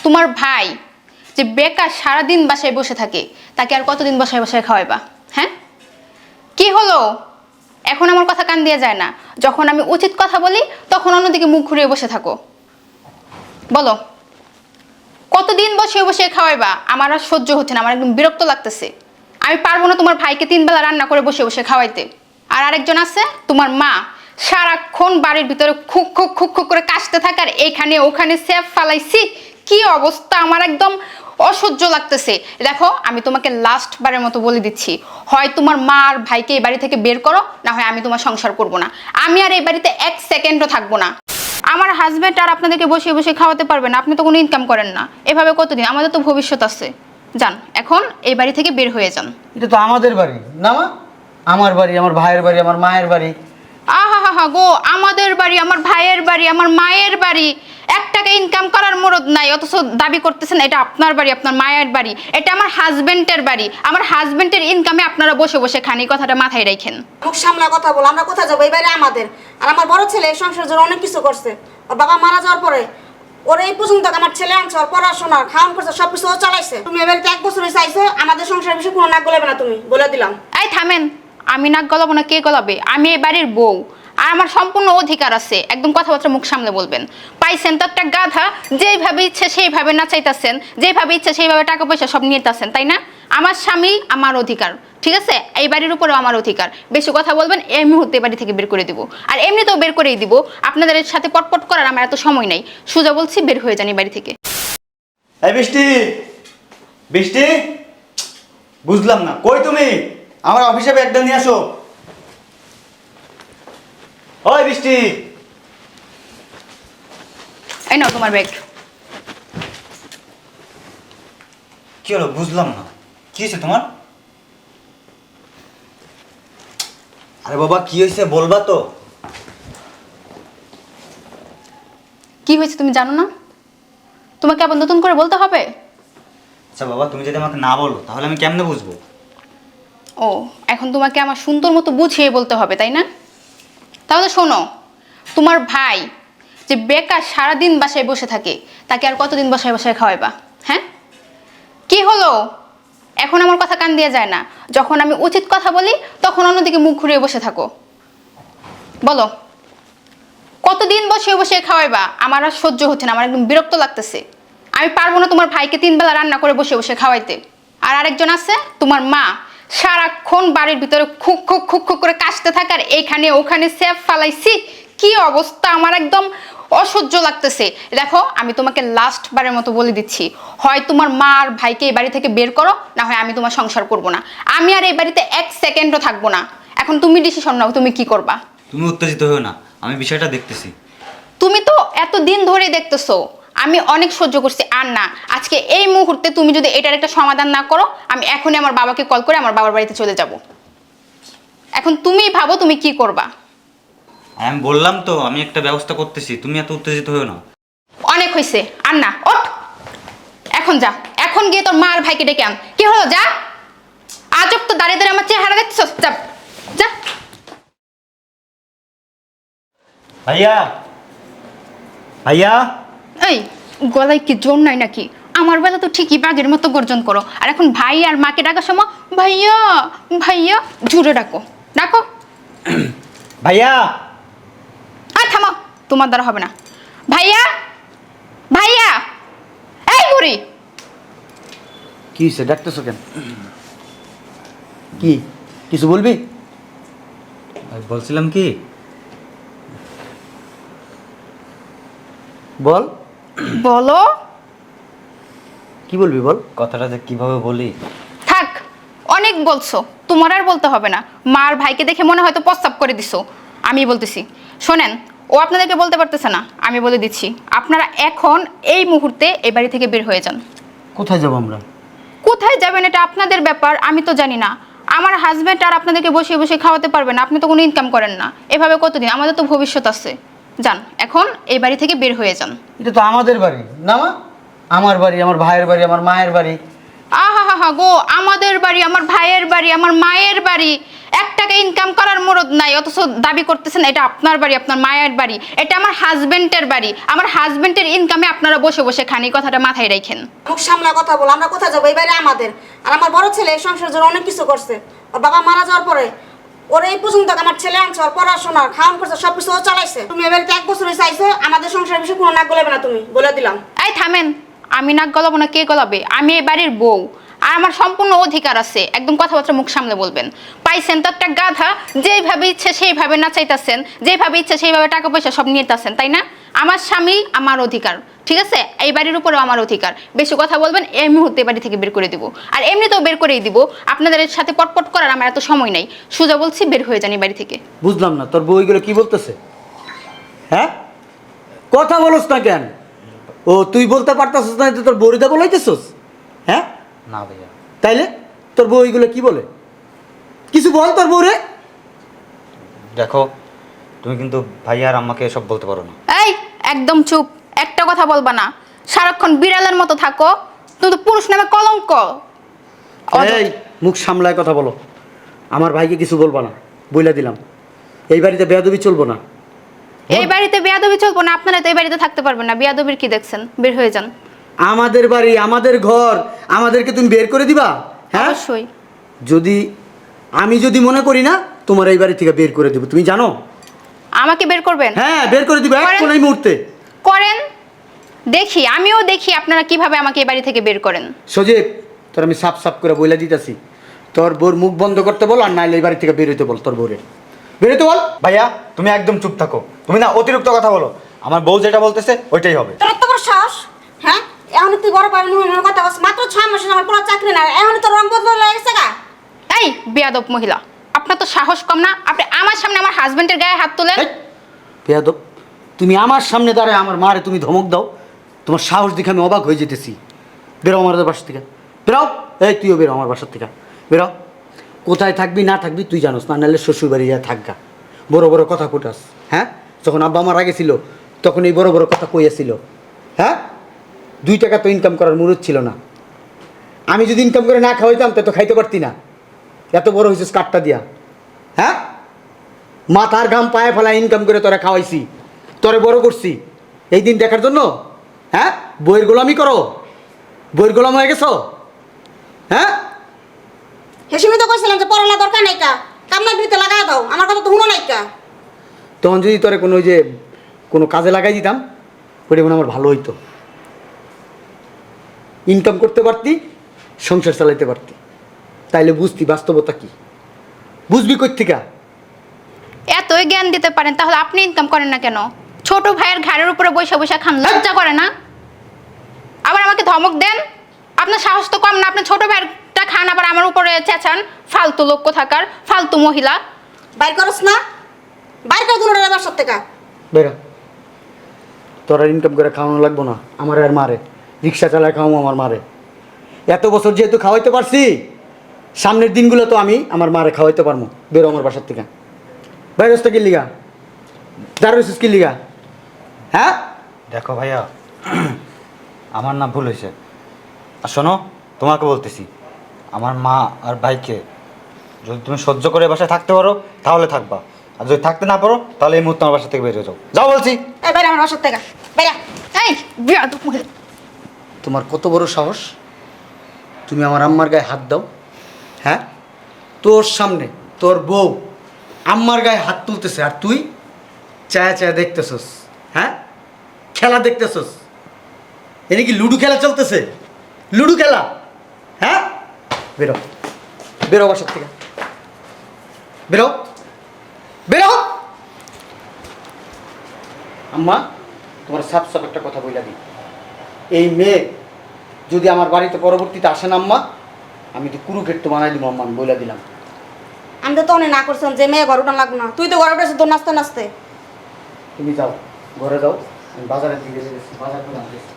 তোমার ভাই যে বেকার সারাদিন বাসায় বসে থাকে তাকে আর কতদিন বাসায় বাসায় খাওয়াইবা? হ্যাঁ, কি হলো? এখন আমার কথা কান দিয়ে যায় না। যখন আমি উচিত কথা বলি তখন অন্যদিকে মুখ ঘুরিয়ে বসে থাকো। বলো, কতদিন বসে বসে খাওয়াইবা? আমার আর সহ্য হচ্ছে না, আমার একদম বিরক্ত লাগতেছে। আমি পারবো না তোমার ভাইকে 3 বেলা রান্না করে বসে বসে খাওয়াইতে। আর আরেকজন আছে তোমার মা, সারাক্ষণ বাড়ির ভিতরে খুক খুক খুক খুক করে কাশতে থাকে আর এইখানে ওখানে সেফ ফালাইছি। কি অবস্থা, আমার একদম অসহ্য লাগতেছে। দেখো, আমি তোমাকে লাস্ট বারের মতো বলে দিচ্ছি, হয় তোমার মা আর ভাইকে এই বাড়ি থেকে বের করো, না হয় আমি তোমার সংসার করব না। আমি আর এই বাড়িতে 1 সেকেন্ডও থাকবো না। আমার হাজবেন্ড আর আপনাদেরকে বসে বসে খাওয়াতে পারবে না, আপনি তো কোনো ইনকাম করেন না। এভাবে কতদিন? আমাদের তো ভবিষ্যৎ আছে। যান, এখন এই বাড়ি থেকে বের হয়ে যান। এটা তো আমাদের বাড়ি না মা? আমার বাড়ি, আমার ভাইয়ের বাড়ি, আমার মায়ের বাড়ি। আহা হা হা গো, আমাদের বাড়ি, আমার ভাইয়ের বাড়ি, আমার মায়ের বাড়ি। 1 টাকা ইনকাম করার মুরদ নাই, অথচ দাবি করতেছেন এটা আপনার বাড়ি, আপনার মায়ের বাড়ি। এটা আমার হাজবেন্ডের বাড়ি। আমার হাজবেন্ডের ইনকামে আপনারা বসে বসে খান, এই কথাটা মাথায় রাখেন। মুখ সামলা কথা বল, আমরা কোথায় যাবো? এই বাড়ি আমাদের। আর আমার বড় ছেলে এই সংসারের জন্য অনেক কিছু করছে। ওর বাবা মারা যাওয়ার পরে ওর এই পর্যন্ত আমার ছেলে আনছে, ওর পড়াশোনা খাওয়ান করছে, সবকিছু ও চালাইছে। তুমি এবারে 1 বছর হয়েছে আইছো, আমাদের সংসারের বিষয়ে কোনো নাক গলাবে না, তুমি বলে দিলাম। এই থামেন, আমি নাক গলাবো না? কে গলাবে? আমি এই বাড়ির বউ, আর আমার সম্পূর্ণ অধিকার আছে। একদম কথাবার্তা মুখ সামলে বলবেন। পাইছেন তো একটা গাধা, যেইভাবে ইচ্ছে সেইভাবে নাচাইতেছেন, যেভাবে ইচ্ছে সেইভাবে টাকা পয়সা সব নিতেছেন, তাই না? আমার স্বামী, আমার অধিকার, ঠিক আছে? এই বাড়ির উপরেও আমার অধিকার। বেশি কথা বলবেন, এই মুহূর্তে বাড়ি থেকে বের করে দিব। আর এমনিতেও বের করেই দিব। আপনাদের সাথে পটপট করার আমার এত সময় নাই। সোজা বলছি, বের হয়ে যান এই বাড়ি থেকে। এই বৃষ্টি, বৃষ্টি, বুঝলাম না, কই তুমি? আমার অফিসে ব্যাগটা নিয়ে আসো। ওই বৃষ্টি, এই নাও তোমার ব্যাগ। কি হলো? বুঝলাম না, কি হয়েছে তোমার? আরে বাবা, কি হয়েছে বলবা তো? কি হয়েছে তুমি জানো না? তোমাকে আবার নতুন করে বলতে হবে? আচ্ছা বাবা, তুমি যদি আমাকে না বলো তাহলে আমি কেমনে বুঝবো? ও, এখন তোমাকে আমার সুন্দর মতো বুঝিয়ে বলতে হবে, তাই না? তাহলে শোনো, তোমার ভাই যে বেকার সারাদিন বাসায় বসে থাকে তাকে আর কতদিন বাসায় বাসায় খাওয়াইবা? হ্যাঁ, কি হলো? এখন আমার কথা কান দিয়ে যায় না। যখন আমি উচিত কথা বলি তখন অন্যদিকে মুখ ঘুরিয়ে বসে থাকো। বলো, কতদিন বসে বসে খাওয়াইবা? আমার আর সহ্য হচ্ছে না, আমার একদম বিরক্ত লাগতেছে। আমি পারবো না তোমার ভাইকে 3 বেলা রান্না করে বসে বসে খাওয়াইতে। আর আরেকজন আছে তোমার মা, সারাক্ষণ বাড়ির ভিতরে খুক খুক খুক খুক করে কাশতে থাকে আর এইখানে ওখানে সেফ ফালাইছি। কি অবস্থা, আমার একদম অসহ্য লাগতেছে। দেখো, আমি তোমাকে লাস্ট বারের মতো বলে দিচ্ছি, হয় তোমার মা আর ভাইকে এই বাড়ি থেকে বের করো, না হয় আমি তোমার সংসার করব না। আমি আর এই বাড়িতে 1 সেকেন্ডও থাকবো না। এখন তুমি ডিসিশন নাও, তুমি কি করবা? তুমি উত্তেজিত হও না, আমি বিষয়টা দেখতেছি। তুমি তো এত দিন ধরেই দেখতেছো, আমি অনেক সহ্য করছি। আর না, আজকে এই মুহূর্তে তুমি যদি এটার একটা সমাধান না করো, আমি এখনই আমার বাবাকে কল করে আমার বাবার বাড়িতে চলে যাব। এখন তুমি ভাবো তুমি কি করবা। আমি বললাম তো আমি একটা ব্যবস্থা করতেছি, তুমি এত উত্তেজিত হও না। অনেক হয়েছে, আর না, ওঠ। এখন যা, এখন গিয়ে তোর মা আর ভাইকে ডেকে আন। কি হলো, যা। আজব তো, দাঁড়িয়ে দাঁড়িয়ে আমার চেহারা দেখতেছ। যা যা। ভাইয়া, ভাইয়া, এই, গলায় কি জোর নাই নাকি? আমার বেলা তো ঠিকই বাঘের মতো গর্জন করো, আর এখন ভাই আর মাকে ডাকার সময় ভাইয়া ভাইয়া জুড়ে ডাকো। ডাকো। ভাইয়া। আর থামো, তোমার দ্বারা হবে না। ভাইয়া, ভাইয়া, এই বুড়ি। কি হয়েছে? ডাকতেছো কেন? কি কিছু বলবি? বলছিলাম কি, বল। বলো। কি বলবি বল। কথাটা যে কিভাবে বলি। থাক, অনেক বলছো, তোমার আর বলতে হবে না। মার ভাইকে দেখে মনে হয়তো প্রস্তাব করে দিছো। আমি বলতেছি, শোনেন, ও আপনাদেরকে বলতে পারতেছে না, আমি বলে দিচ্ছি। আপনারা এখন এই মুহূর্তে এই বাড়ি থেকে বের হয়ে যান। কোথায় যাবো আমরা? কোথায় যাবেন এটা আপনাদের ব্যাপার, আমি তো জানি না। আমার হাজব্যান্ড আর আপনাদেরকে বসে বসে খাওয়াতে পারবে না, আপনি তো কোনো ইনকাম করেন না। এভাবে কতদিন? আমাদের তো ভবিষ্যৎ আছে। যান, এখন এই বাড়ি থেকে বের হয়ে যান। এটা তো আমাদের বাড়ি না মা? আমার বাড়ি, আমার ভাইয়ের বাড়ি, আমার মায়ের বাড়ি। আহা হা হা গো, আমাদের বাড়ি, আমার ভাইয়ের বাড়ি, আমার মায়ের বাড়ি। 1 টাকা টাকা ইনকাম করার মুরদ নাই, অথচ দাবি করতেছেন এটা আপনার বাড়ি, আপনার মায়ের বাড়ি, এটা আমার হাজবেন্ডের বাড়ি। আমার হাজবেন্ডের ইনকামে আপনারা বসে বসে খান, এই কথাটা মাথায় রাখেন। মুখ সামলা কথা বল, আমরা কোথায় যাবো? এই বাড়ি আমাদের। আর আমার বড় ছেলে এই সংসারের জন্য অনেক কিছু করছে। ওর বাবা মারা যাওয়ার পরে ওর এই পর্যন্ত আমার ছেলে আনছে, ওর পড়াশোনা খাওয়ান করছে, সবকিছু ও চালাইছে। তুমি এ বাড়িতে 1 বছর চাইছো, আমাদের সংসারের বিষয়ে কোনো নাক গলাবে না, তুমি বলে দিলাম। এই থামেন, আমি নাক গলাবো না, কে গলাবে? আমি এই বাড়ির বউ, আর আমার সম্পূর্ণ অধিকার আছে। একদম কথাবার্তা মুখ সামলে বলবেন। পাইছেন তো একটা গাধা, যেভাবে ইচ্ছে সেইভাবে নাচাইতেছেন, যেভাবে ইচ্ছে সেইভাবে টাকা পয়সা সব নিতেছেন, তাই না? আমার স্বামী, আমার অধিকার, ঠিক আছে? এই বাড়ির উপরেও আমার অধিকার। বেশি কথা বলবেন এই মুহূর্তে বাড়ি থেকে বের করে দিব, আর এমনিতেও বের করেই দিব। আপনাদের সাথে পটপট করার আমার এত সময় নাই। সোজা বলছি, বের হয়ে যান এই বাড়ি থেকে। বুঝলাম না তোর বউগুলো কি বলতেছে। হ্যাঁ, কথা বলস না কেন? ও তুই বলতে পারতাছিস না, তুই তোর বউরিদা বলাইতেছস? হ্যাঁ, না ভাইয়া। তাইলে তোর বউগুলো কি বলে? কিছু বল তোর বউরে। দেখো, তুমি কিন্তু ভাইয়া আর আম্মাকে এসব বলতে পারো না। এই একদম চুপ, একটা কথা বলবা না। সারাক্ষণ বিড়ালের মতো থাকো, তুমি তো পুরুষ নামে কলঙ্ক। এই মুখ সামলায় কথা বলো। আমার ভাইকে কিছু বলবা না, বইলা দিলাম। এই বাড়িতে বেয়াদবি চলবো না। এই বাড়িতে বেয়াদবি চলবো না, আপনারা তো এই বাড়িতে থাকতে পারবেন না। বেয়াদবির কি দেখছেন? বের হয়ে যান। আমাদের বাড়ি, আমাদের ঘর, আমাদেরকে তুমি বের করে দিবা? হ্যাঁ, অবশ্যই। আমি যদি মনে করি না তোমার এই বাড়ি থেকে বের করে দেবো, তুমি জানো? আমাকে বের করবেন? হ্যাঁ, বের করে দিবে করেন। এখন এই মুহূর্তে। করেন, দেখি, আমিও দেখি আপনারা কিভাবে আমাকে এই বাড়ি থেকে বের করেন। সজীব, তোর আমি সাপ সাপ করে বইলা দিতেছি, তোর বোর মুখ বন্ধ করতে বল, আর নাইলে এই বাড়ি থেকে বের হইতে বল। তোর বোরে বের হইতে বল। ভাইয়া, তুমি একদম চুপ থাকো। তুমি না অতিরিক্ত কথা বলো। আমার বউ যেটা বলতেছে ওইটাই হবে। তোর এত বড় সাহস? হ্যাঁ, এখন তুই বড় পারেন কথা বলছিস। মাত্র 6 মাসে আমার পুরো চাকরি না, এখন তোর রং বদল হয়ে গেছে গা। এই বেয়াদব মহিলা, আপনার তো সাহস কম না? আপনি আমার সামনে আমার হাজবেন্ডের গায়ে হাত তোলেন। বেয়াদব, তুমি আমার সামনে দাঁড়ায় আমার মারে তুমি ধমক দাও? তোমার সাহস দেখে আমি অবাক হয়ে যেতেছি। বেরো আমাদের বাসা থেকে, বেরো। এই তুইও বেরো আমার বাসার থেকে, বেরো। কোথায় থাকবি না থাকবি তুই জানোস, না নাহলে শ্বশুর বাড়ি যা থাকগা। বড় বড় কথা ফুটাস। হ্যাঁ, যখন আব্বা আমার আগে ছিল তখন এই বড় বড় কথা কইয়াছিল। হ্যাঁ, 2 টাকা তো ইনকাম করার মুরুদ ছিল না। আমি যদি ইনকাম করে না খাওয়াইতাম তো খাইতে পারতি না। এত বড় হয়েছিস কাঠটা দিয়া। হ্যাঁ, মাথার ঘাম পায়ে ফেলা ইনকাম করে তোরা খাওয়াইছি, তোরে বড় করছি এই দিন দেখার জন্য। হ্যাঁ, বইয়ের গোলামি করো, বইয়ের গোলাম হয়ে গেছো। হ্যাঁ, হেসিমি তো কইছিলাম যে পড়ালা দরকার নাই কা, কামনা দিতে লাগা দাও, আমার কথা তো শুনো নাই কা। তখন যদি তোরে কোনো ওই যে কোনো কাজে লাগাই দিতাম, ওটা মনে আমার ভালো হইতো। ইনকাম করতে পারতি, সংসার চালাইতে পারতি, তাইলে বুঝতি বাস্তবতা কি। বুঝবি কই থেকে? এতই জ্ঞান দিতে পারেন, তাহলে আপনি ইনকাম করেন না কেন? ছোট ভাইয়ের ঘাড়ের উপরে বসে বসে খান, লজ্জা করে না? আবার আমাকে ধমক দেন? আপনার সাহস তো কম না? আপনি ছোট ভাইয়েরটা খান, আবার আমার উপরে চেঁচান। ফালতু লোক কোথাকার, ফালতু মহিলা। বাইর করস না, বাইর কর দুটোর বাসার থেকে। বেরা, তোরা ইনকাম করে খাওয়ানো লাগবো না আমার আর মারে। রিক্সা চালায় খাওয়াবো আমার মারে। এত বছর যেহেতু খাওয়াইতে পারছি, সামনের দিনগুলো তো আমি আমার মারে খাওয়াইতে পারবো। বেরো আমার বাসার থেকে। বাইরস্তা কি লিগা? দারুস কি লিগা? হ্যাঁ, দেখো ভাইয়া, আমার না ভুল হয়েছে। আর শোনো, তোমাকে বলতেছি, আমার মা আর ভাইকে যদি তুমি সহ্য করে বাসায় থাকতে পারো তাহলে থাকবা, আর যদি থাকতে না পারো তাহলে এই মুহূর্তে আমার বাসা থেকে বেরিয়ে যাও। যাও বলছি। এই বাইরে আমার বাসার থেকে, বাইরে। এই বেয়াদব মহিলা। তোমার কত বড় সাহস, তুমি আমার আম্মার গায়ে হাত দাও? হ্যাঁ, তোর সামনে তোর বউ আম্মার গায়ে হাত তুলতেছে, আর তুই চায়া চায়া দেখতেছস। হ্যাঁ, খেলা দেখতেছস। এনে কি লুডু খেলা চলতেছে? লুডু খেলা? হ্যাঁ, বেরো, বেরো বাসার থেকে, বেরো, বেরো। আম্মা, তোমার সাপ সাপ একটা কথা বইলা দিই, এই মেয়ে যদি আমার বাড়িতে পরবর্তীতে আসেন আম্মা, আমি তো কুরুক্ষেত্র বানাই দিব আম্মা, আমি বইলা দিলাম। আমি তো অনেক না করছিলাম যে মেয়ে ঘর উঠান লাগবো না, তুই তো ঘরে উঠেছিস তোর নাচতে নাচতে। তুমি যাও, ঘরে যাও, আমি বাজারের দিকে যেতেছি, বাজার করে আনতেছি।